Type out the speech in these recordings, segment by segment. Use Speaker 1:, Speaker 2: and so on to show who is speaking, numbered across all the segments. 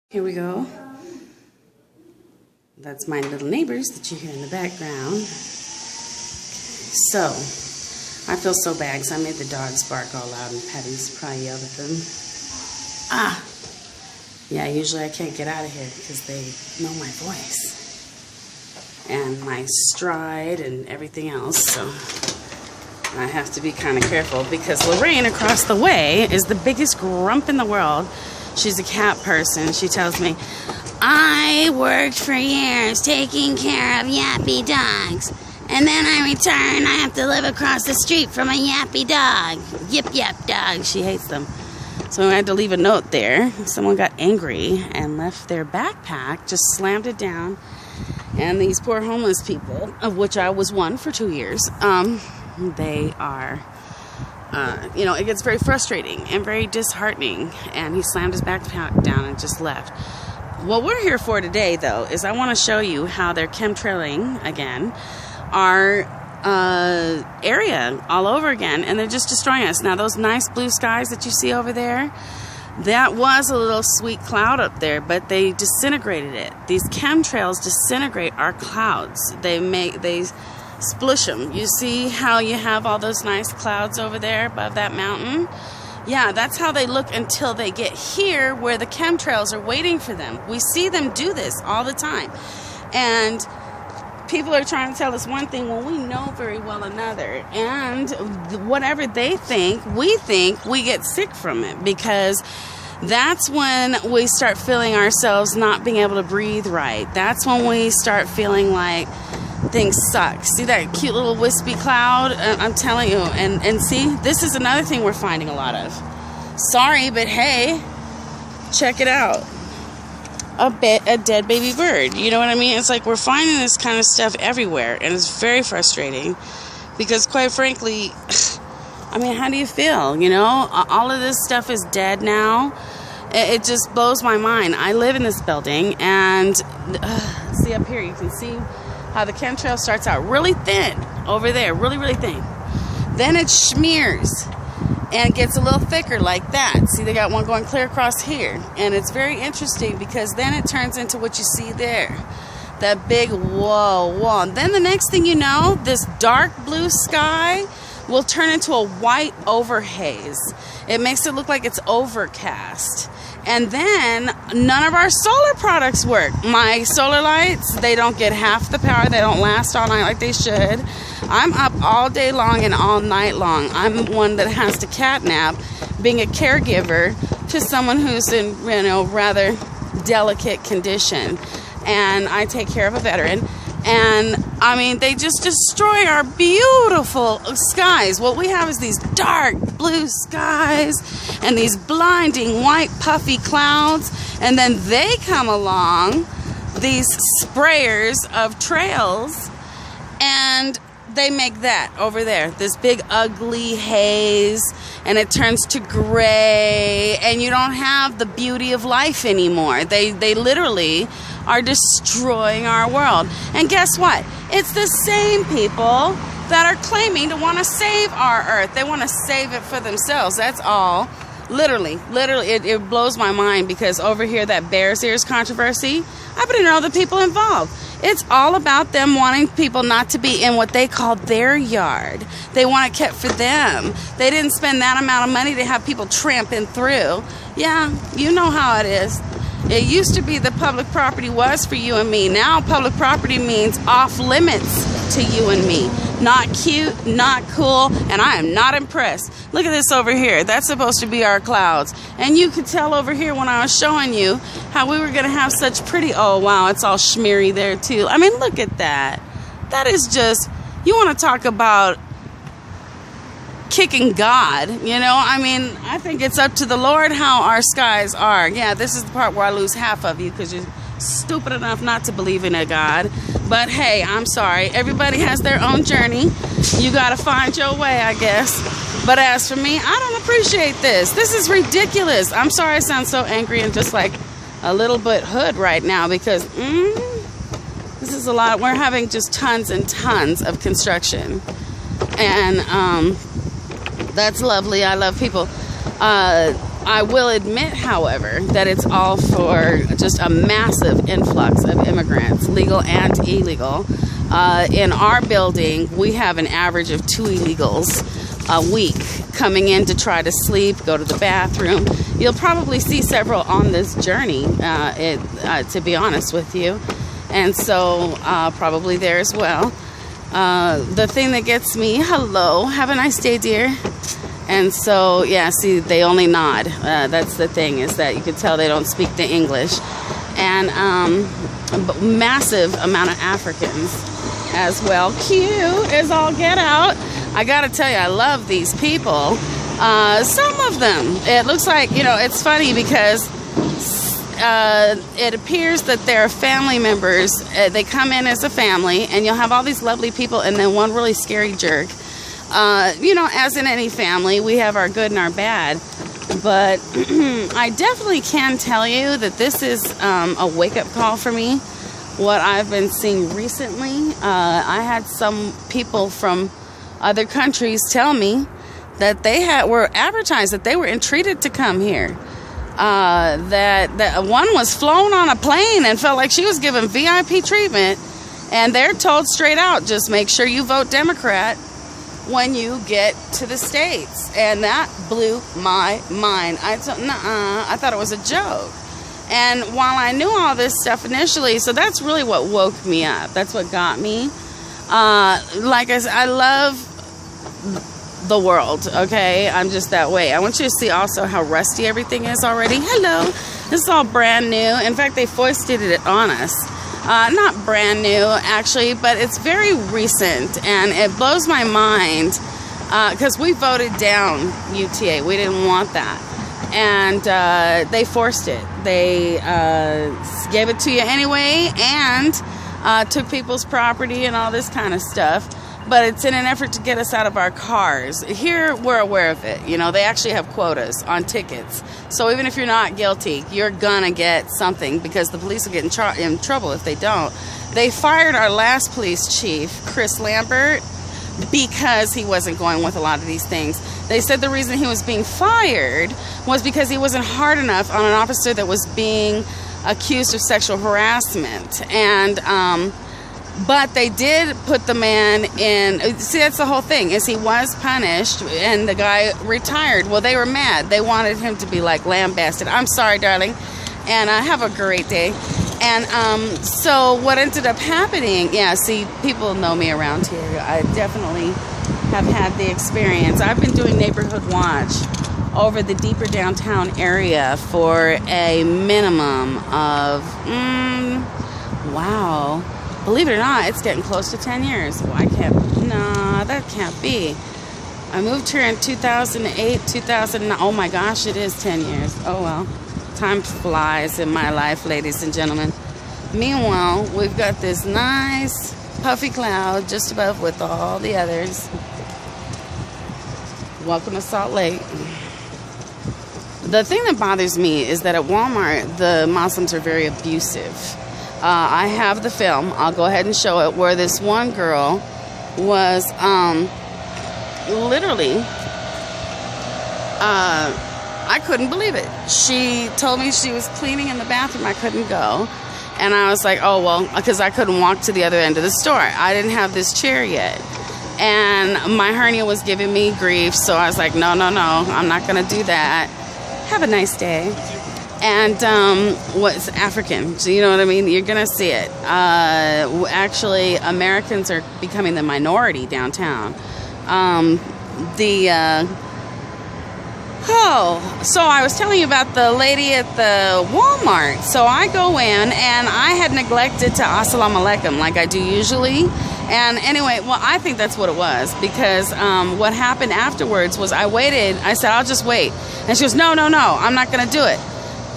Speaker 1: Here we go. That's my little neighbors that you hear in the background. So, I feel so bad because I made the dogs bark all loud and Patty's probably yelled at them. Yeah, usually I can't get out of here because they know my voice and my stride and everything else, so I have to be kind of careful because Lorraine across the way is the biggest grump in the world. She's a cat person. She tells me, I worked for years taking care of yappy dogs, and then I return, I have to live across the street from a yappy dog. Yip yap dog. She hates them. So I had to leave a note there. Someone got angry and left their backpack, just slammed it down. And these poor homeless people, of which I was one for 2 years, they are... it gets very frustrating and very disheartening, and he slammed his backpack down and just left. What we're here for today, though, is I want to show you how they're chemtrailing again our area all over again, and they're just destroying us. Now, those nice blue skies that you see over there, that was a little sweet cloud up there, but they disintegrated it. These chemtrails disintegrate our clouds. They splush them. You see how you have all those nice clouds over there above that mountain? Yeah, that's how they look until they get here where the chemtrails are waiting for them. We see them do this all the time. And people are trying to tell us one thing when we know very well another. And whatever they think we get sick from it, because that's when we start feeling ourselves not being able to breathe right. That's when we start feeling like things suck. See that cute little wispy cloud? I'm telling you. And see, this is another thing we're finding a lot of. Sorry, but hey, check it out. A dead baby bird. You know what I mean? It's like we're finding this kind of stuff everywhere, and it's very frustrating because, quite frankly, I mean, how do you feel? You know, all of this stuff is dead now. It just blows my mind. I live in this building, and see up here, you can see how the chemtrail starts out really thin over there, really, really thin. Then it smears and gets a little thicker like that. See, they got one going clear across here. And it's very interesting because then it turns into what you see there. That big wall. And then the next thing you know, this dark blue sky will turn into a white overhaze. It makes it look like it's overcast. And then none of our solar products work. My solar lights, they don't get half the power. They don't last all night like they should. I'm up all day long and all night long. I'm one that has to catnap, being a caregiver to someone who's in, rather delicate condition. And I take care of a veteran. And, I mean, they just destroy our beautiful skies. What we have is these dark blue skies and these blinding white puffy clouds. And then they come along, these sprayers of trails, and they make that over there, this big ugly haze, and it turns to gray, and you don't have the beauty of life anymore. They literally are destroying our world. And guess what? It's the same people that are claiming to want to save our earth. They want to save it for themselves. That's all. Literally, it blows my mind, because over here, that Bears Ears controversy, I didn't know the people involved. It's all about them wanting people not to be in what they call their yard. They want it kept for them. They didn't spend that amount of money to have people tramping through. Yeah, you know how it is. It used to be the public property was for you and me. Now public property means off limits to you and me. Not cute, not cool, and I am not impressed. Look at this over here. That's supposed to be our clouds. And you could tell over here when I was showing you how we were going to have such pretty... Oh, wow, it's all schmeary there, too. I mean, look at that. That is just... You want to talk about kicking God, you know? I mean, I think it's up to the Lord how our skies are. Yeah, this is the part where I lose half of you because you're stupid enough not to believe in a God. But hey, I'm sorry. Everybody has their own journey. You got to find your way, I guess. But as for me, I don't appreciate this. This is ridiculous. I'm sorry I sound so angry and just like a little bit hood right now, because this is a lot. We're having just tons and tons of construction. And that's lovely. I love people. I will admit, however, that it's all for just a massive influx of immigrants, legal and illegal. In our building, we have an average of 2 illegals a week coming in to try to sleep, go to the bathroom. You'll probably see several on this journey, to be honest with you. And so probably there as well. The thing that gets me, hello, have a nice day, dear. And so, yeah, see, they only nod. That's the thing, is that you can tell they don't speak the English. And massive amount of Africans as well. Cute as all get out. I gotta tell you, I love these people. Some of them, it looks like, you know, it's funny because it appears that they're family members. They come in as a family, and you'll have all these lovely people and then one really scary jerk. You know, as in any family, we have our good and our bad. But I definitely can tell you that this is a wake-up call for me. What I've been seeing recently, I had some people from other countries tell me that they were advertised that they were entreated to come here. That one was flown on a plane and felt like she was given VIP treatment, and they're told straight out, just make sure you vote Democrat when you get to the States. And that blew my mind. I thought it was a joke. And while I knew all this stuff initially, so that's really what woke me up. That's what got me. Like I said, I love the world, okay? I'm just that way. I want you to see also how rusty everything is already. Hello. This is all brand new. In fact, they foisted it on us. Not brand new, actually, but it's very recent, and it blows my mind because we voted down UTA. We didn't want that. And they forced it. They gave it to you anyway, and took people's property and all this kind of stuff. But it's in an effort to get us out of our cars. Here, we're aware of it. You know, they actually have quotas on tickets. So even if you're not guilty, you're gonna get something, because the police will get in trouble if they don't. They fired our last police chief, Chris Lambert, because he wasn't going with a lot of these things. They said the reason he was being fired was because he wasn't hard enough on an officer that was being accused of sexual harassment. And but they did put the man in. See, that's the whole thing, is he was punished and the guy retired. Well, they were mad. They wanted him to be like lambasted. I'm sorry, darling, and have a great day. And so what ended up happening, yeah, see, people know me around here. I definitely have had the experience. I've been doing neighborhood watch over the deeper downtown area for a minimum of wow, believe it or not, it's getting close to 10 years. Well, that can't be. I moved here in 2008, 2009. Oh my gosh, it is 10 years. Oh well. Time flies in my life, ladies and gentlemen. Meanwhile, we've got this nice puffy cloud just above with all the others. Welcome to Salt Lake. The thing that bothers me is that at Walmart, the Muslims are very abusive. I have the film. I'll go ahead and show it, where this one girl was literally I couldn't believe it. She told me she was cleaning in the bathroom. I couldn't go. And I was like, oh, well, because I couldn't walk to the other end of the store. I didn't have this chair yet. And my hernia was giving me grief. So I was like, no, I'm not going to do that. Have a nice day. And what's African? So you know what I mean? You're going to see it. Actually, Americans are becoming the minority downtown. So I was telling you about the lady at the Walmart. So I go in, and I had neglected to Assalamu Alaikum like I do usually. And anyway, well, I think that's what it was, because what happened afterwards was I waited. I said, I'll just wait. And she goes, no, I'm not going to do it.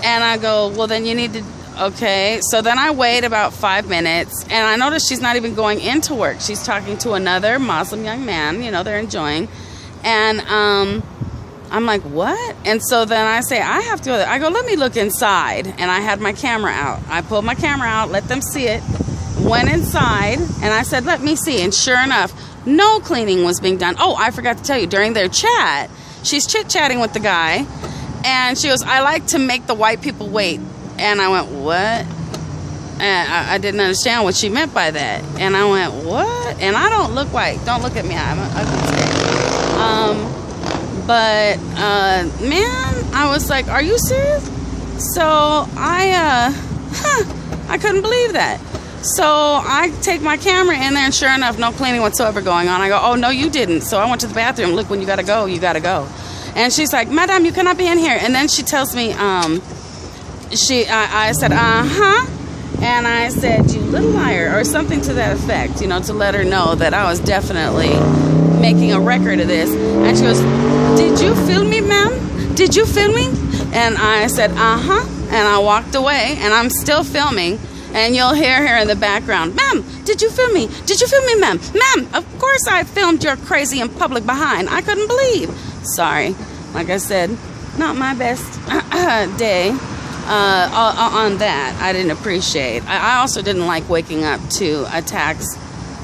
Speaker 1: And I go, well, then you need to, okay. So then I wait about 5 minutes, and I notice she's not even going into work. She's talking to another Muslim young man. You know, they're enjoying. And I'm like, what? And so then I say, I have to go there. I go, let me look inside. And I had my camera out. I pulled my camera out, let them see it, went inside, and I said, let me see. And sure enough, no cleaning was being done. Oh, I forgot to tell you, during their chat, she's chit-chatting with the guy, And she goes, I like to make the white people wait. And I went, what? And I didn't understand what she meant by that. And I went, what? And I don't look white. Don't look at me. I'm ugly. Man, I was like, are you serious? So I couldn't believe that. So I take my camera in there, and sure enough, no cleaning whatsoever going on. I go, oh, no, you didn't. So I went to the bathroom. Look, when you got to go, you got to go. And she's like, Madam, you cannot be in here. And then she tells me, I said, uh-huh. And I said, you little liar, or something to that effect, you know, to let her know that I was definitely making a record of this. And she goes, did you film me, ma'am? Did you film me? And I said, uh-huh. And I walked away, and I'm still filming. And you'll hear her in the background, ma'am, did you film me? Did you film me, ma'am? Ma'am, of course I filmed your crazy in public behind. I couldn't believe. Sorry. Like I said, not my best day on that. I didn't appreciate. I also didn't like waking up to attacks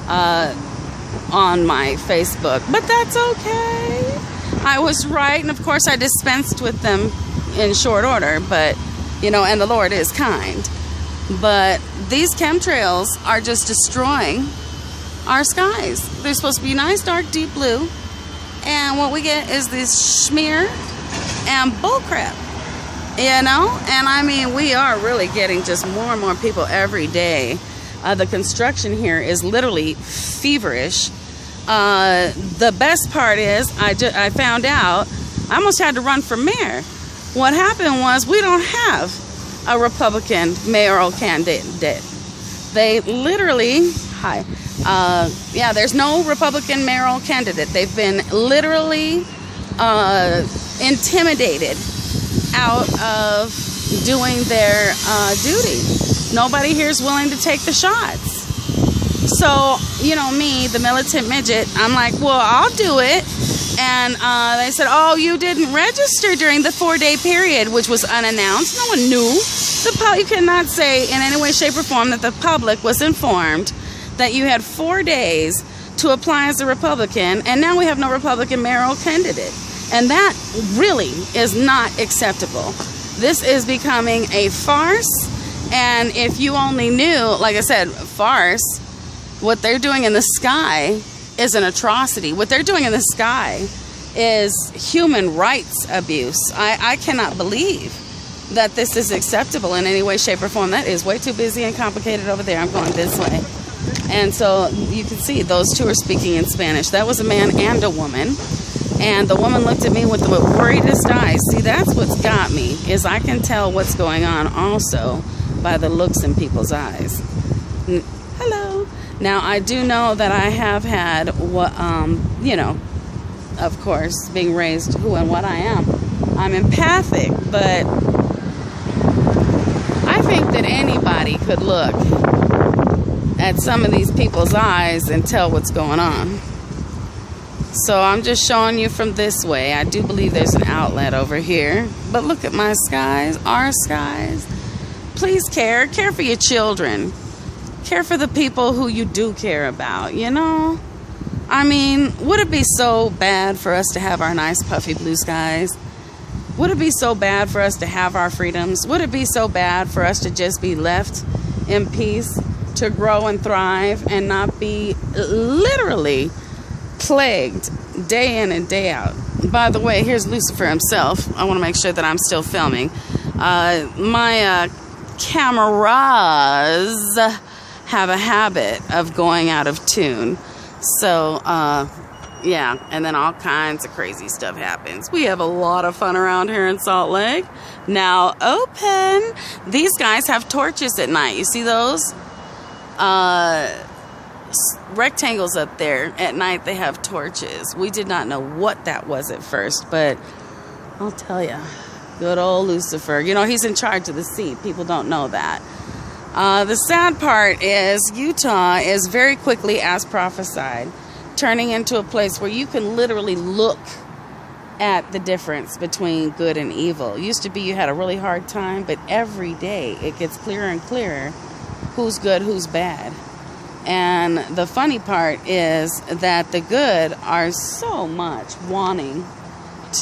Speaker 1: on my Facebook. But that's okay. I was right. And, of course, I dispensed with them in short order. But, you know, and the Lord is kind. But these chemtrails are just destroying our skies. They're supposed to be nice, dark, deep blue. And what we get is this smear and bullcrap, you know? And I mean, we are really getting just more and more people every day. The construction here is literally feverish. The best part is I found out I almost had to run for mayor. What happened was we don't have a Republican mayoral candidate. They literally, there's no Republican mayoral candidate. They've been literally intimidated out of doing their duty. Nobody here is willing to take the shots. So, you know, me, the militant midget, I'm like, well, I'll do it. And they said, oh, you didn't register during the 4-day period, which was unannounced. No one knew. You cannot say in any way, shape, or form that the public was informed that you had 4 days to apply as a Republican, and now we have no Republican mayoral candidate. And that really is not acceptable. This is becoming a farce, and if you only knew, like I said, farce, what they're doing in the sky is an atrocity. What they're doing in the sky is human rights abuse. I cannot believe that this is acceptable in any way, shape, or form. That is way too busy and complicated over there. I'm going this way. And so you can see those two are speaking in Spanish. That was a man and a woman. And the woman looked at me with the worriedest eyes. See, that's what's got me, is I can tell what's going on also by the looks in people's eyes. Hello. Now, I do know that I have had, you know, of course, being raised who and what I am. I'm empathic, but I think that anybody could look at some of these people's eyes and tell what's going on. So I'm just showing you from this way. I do believe there's an outlet over here. But look at my skies, our skies. Please care for your children. Care for the people who you do care about, you know? I mean, would it be so bad for us to have our nice puffy blue skies? Would it be so bad for us to have our freedoms? Would it be so bad for us to just be left in peace, to grow and thrive and not be literally plagued day in and day out? By the way, here's Lucifer himself. I want to make sure that I'm still filming. My cameras have a habit of going out of tune. So, yeah, and then all kinds of crazy stuff happens. We have a lot of fun around here in Salt Lake. Now open. These guys have torches at night. You see those? Rectangles up there. At night they have torches. We did not know what that was at first, but I'll tell you. Good old Lucifer. You know, he's in charge of the seat. People don't know that. The sad part is Utah is very quickly, as prophesied, turning into a place where you can literally look at the difference between good and evil. It used to be you had a really hard time, but every day it gets clearer and clearer who's good, who's bad. And the funny part is that the good are so much wanting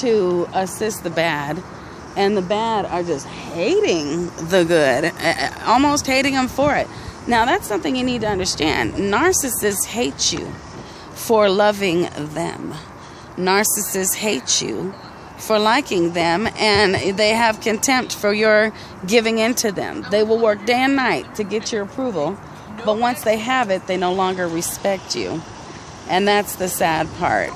Speaker 1: to assist the bad and the bad are just hating the good, almost hating them for it. Now, that's something you need to understand. Narcissists hate you for loving them. Narcissists hate you for liking them, and they have contempt for your giving into them. They will work day and night to get your approval, but once they have it, they no longer respect you. And that's the sad part.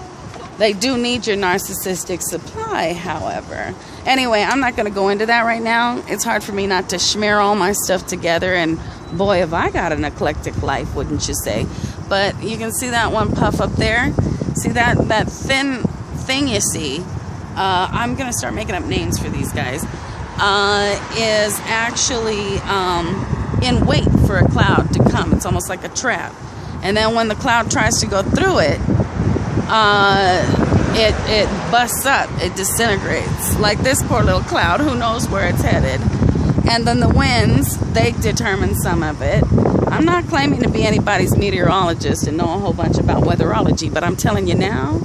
Speaker 1: They do need your narcissistic supply, however. Anyway, I'm not going to go into that right now. It's hard for me not to smear all my stuff together, and boy, have I got an eclectic life, wouldn't you say? But you can see that one puff up there. See that thin thing you see? I'm going to start making up names for these guys. Is actually in wait for a cloud to come. It's almost like a trap. And then when the cloud tries to go through it, it busts up, it disintegrates. Like this poor little cloud, who knows where it's headed. And then the winds, they determine some of it. I'm not claiming to be anybody's meteorologist and know a whole bunch about weatherology, but I'm telling you now,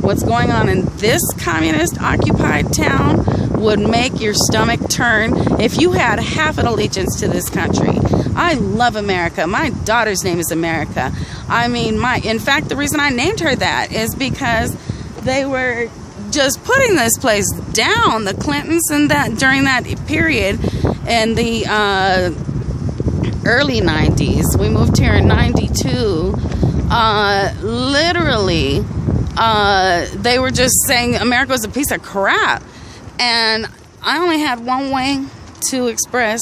Speaker 1: what's going on in this communist occupied town would make your stomach turn if you had half an allegiance to this country. I love America. My daughter's name is America. I mean, in fact, the reason I named her that is because they were just putting this place down, the Clintons, and that during that period in the early 90s. We moved here in 92. Literally, they were just saying America was a piece of crap. And I only had one way to express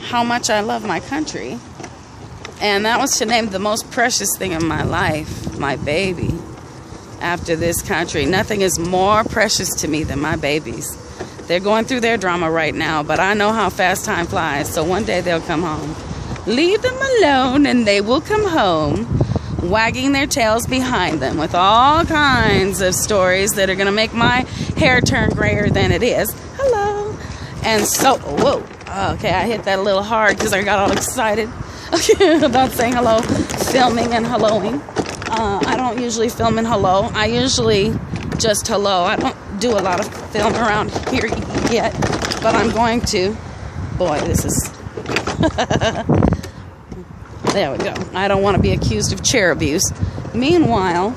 Speaker 1: how much I love my country. And that was to name the most precious thing in my life, my baby. After this country, nothing is more precious to me than my babies. They're going through their drama right now, but I know how fast time flies, so one day they'll come home. Leave them alone and they will come home, wagging their tails behind them with all kinds of stories that are going to make my hair turn grayer than it is. Hello. And so, whoa, okay, I hit that a little hard because I got all excited about saying hello, filming and helloing. I don't usually film and hello. I usually just hello. I don't do a lot of film around here yet, but I'm going to. Boy, this is... There we go. I don't want to be accused of chair abuse. Meanwhile,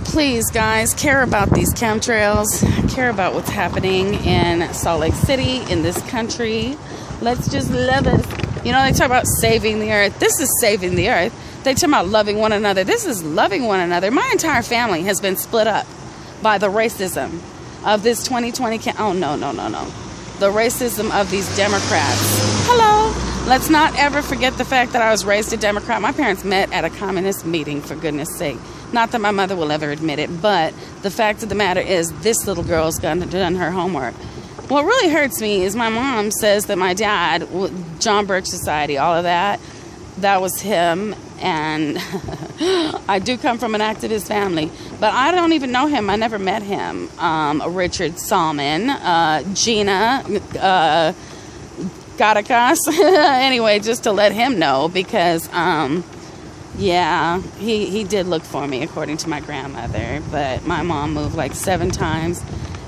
Speaker 1: please, guys, care about these chemtrails. Care about what's happening in Salt Lake City, in this country. Let's just love it. You know, they talk about saving the earth. This is saving the earth. They talk about loving one another. This is loving one another. My entire family has been split up by the racism of this 2020... Oh, no. The racism of these Democrats. Hello. Let's not ever forget the fact that I was raised a Democrat. My parents met at a communist meeting, for goodness sake. Not that my mother will ever admit it, but the fact of the matter is this little girl's done her homework. What really hurts me is my mom says that my dad, John Birch Society, all of that was him. And I do come from an activist family, but I don't even know him. I never met him. Richard Salmon, Gina, Gatakas. Anyway, just to let him know, because, yeah, he did look for me, according to my grandmother. But my mom moved like 7 times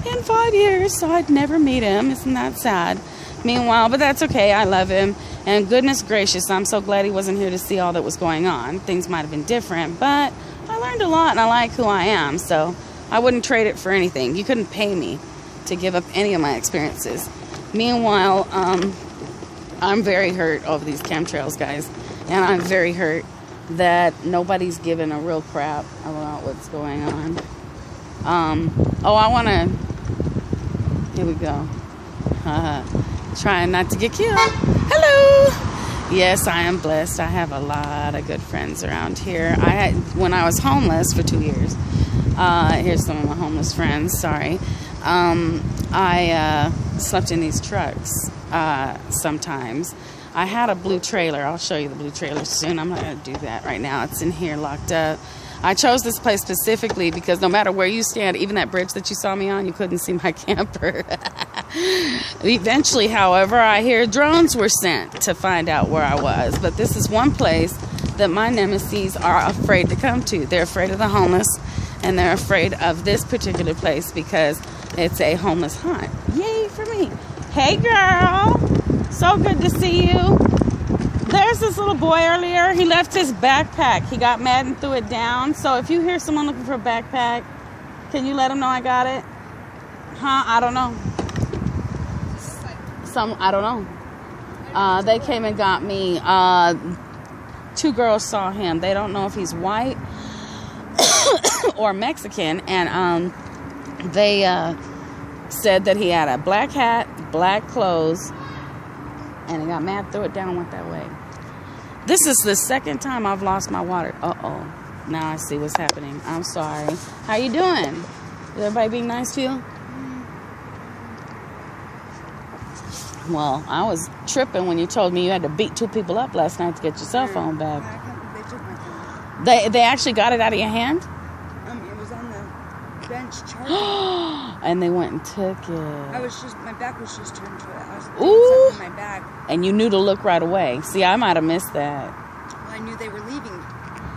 Speaker 1: in 5 years, so I'd never meet him. Isn't that sad? Meanwhile, but that's okay. I love him. And goodness gracious, I'm so glad he wasn't here to see all that was going on. Things might have been different, but I learned a lot, and I like who I am, so I wouldn't trade it for anything. You couldn't pay me to give up any of my experiences. Meanwhile, I'm very hurt over these chemtrails, guys, and I'm very hurt that nobody's giving a real crap about what's going on. Oh, I want to... Here we go. Trying not to get killed. Hello. Yes, I am blessed. I have a lot of good friends around here. When I was homeless for 2 years. Here's some of my homeless friends. Sorry. I slept in these trucks sometimes. I had a blue trailer. I'll show you the blue trailer soon. I'm not going to do that right now. It's in here locked up. I chose this place specifically because no matter where you stand, even that bridge that you saw me on, you couldn't see my camper. Eventually, however, I hear drones were sent to find out where I was. But this is one place that my nemesis are afraid to come to. They're afraid of the homeless, and they're afraid of this particular place because It's a homeless haunt. Yay for me. Hey, girl. So good to see you. There's this little boy earlier. He left his backpack. He got mad and threw it down. So if you hear someone looking for a backpack, can you let him know I got it? Huh? I don't know. I don't know. They came and got me. 2 girls saw him. They don't know if he's white or Mexican. And they said that he had a black hat, black clothes, and he got mad, threw it down, and went that way. This is the second time I've lost my water. Uh-oh. Now I see what's happening. I'm sorry. How you doing? Is everybody being nice to you? Well, I was tripping when you told me you had to beat 2 people up last night to get your cell phone back.
Speaker 2: They took my phone.
Speaker 1: They actually got it out of your hand?
Speaker 2: It was on the bench charging.
Speaker 1: And they went and took it.
Speaker 2: My back was just turned to it. I was doing something in my bag.
Speaker 1: And you knew to look right away. See, I might have missed that.
Speaker 2: Well, I knew they were leaving.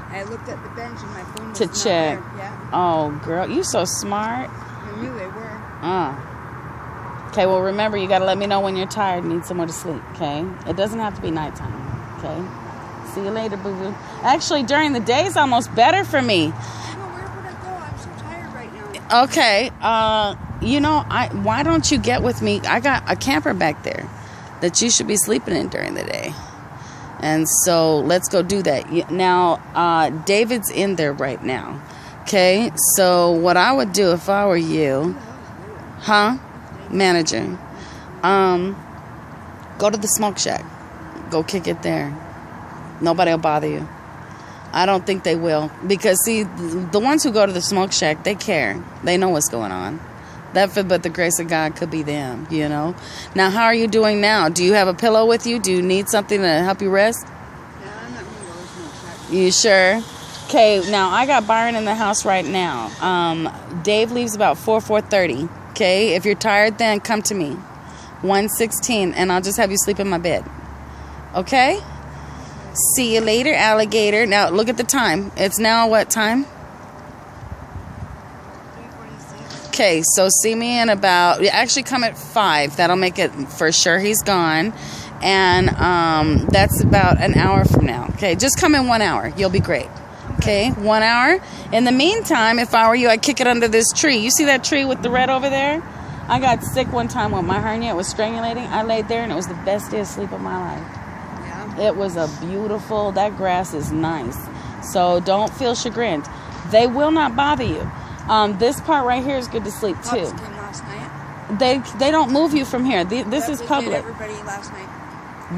Speaker 2: I looked at the bench and my phone was
Speaker 1: to
Speaker 2: not
Speaker 1: check.
Speaker 2: there. Yeah.
Speaker 1: Oh, girl, you so smart.
Speaker 2: I knew they were.
Speaker 1: Okay, well, remember, you got to let me know when you're tired and need somewhere to sleep, okay? It doesn't have to be nighttime, okay? See you later, boo-boo. Actually, during the day is almost better for me.
Speaker 2: Well, where would I go? I'm so tired right now.
Speaker 1: Okay, you know, why don't you get with me? I got a camper back there that you should be sleeping in during the day. And so let's go do that. Now, David's in there right now, okay? So what I would do if I were you, manager, go to the smoke shack. Go kick it there. Nobody will bother you. I don't think they will. Because, see, the ones who go to the smoke shack, they care. They know what's going on. But the grace of God could be them, you know. Now, how are you doing now? Do you have a pillow with you? Do you need something to help you rest?
Speaker 2: Yeah, I'm not going to go to the smoke shack.
Speaker 1: You sure? Okay, now, I got Byron in the house right now. Dave leaves about 4:30. Okay, if you're tired, then come to me. 1:16, and I'll just have you sleep in my bed. Okay? See you later, alligator. Now, look at the time. It's now what time?
Speaker 2: 3:46.
Speaker 1: Okay, so see me in about... Actually, come at 5. That'll make it for sure he's gone. And that's about an hour from now. Okay, just come in 1 hour. You'll be great. Okay, 1 hour. In the meantime, if I were you, I'd kick it under this tree. You see that tree with the red over there? I got sick one time with my hernia. It was strangulating. I laid there, and it was the best day of sleep of my life.
Speaker 2: Yeah.
Speaker 1: It was a beautiful... That grass is nice. So don't feel chagrined. They will not bother you. This part right here is good to sleep, too.
Speaker 2: Cops came last night.
Speaker 1: They don't move you from here. This is
Speaker 2: They
Speaker 1: public.
Speaker 2: did everybody last night.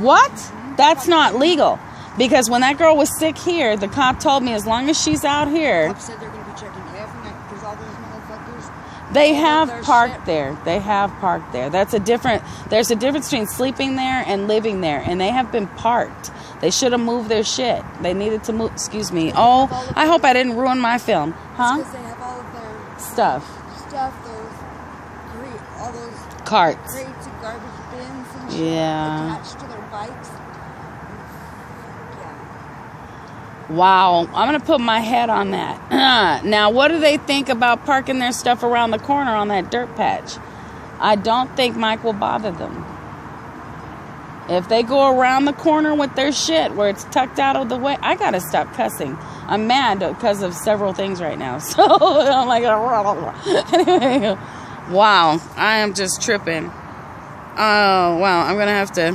Speaker 1: What? That's not legal. Because when that girl was sick here, the cop told me as long as she's out here...
Speaker 2: Cops said they're going to be checking every night because all those motherfuckers...
Speaker 1: They have parked there. They have parked there. There's a difference between sleeping there and living there. And they have been parked. They should have moved their shit. They needed to move... Excuse me. Oh, I hope I didn't ruin my film. Huh?
Speaker 2: Because they have all of their...
Speaker 1: Stuff.
Speaker 2: All those...
Speaker 1: Carts.
Speaker 2: Crates and garbage bins and shit.
Speaker 1: Yeah.
Speaker 2: Attached to their bikes.
Speaker 1: Wow, I'm going to put my head on that. Now, what do they think about parking their stuff around the corner on that dirt patch? I don't think Mike will bother them. If they go around the corner with their shit where it's tucked out of the way, I got to stop cussing. I'm mad because of several things right now. So, I'm like, anyway, wow, I am just tripping. Oh, wow, I'm going to have to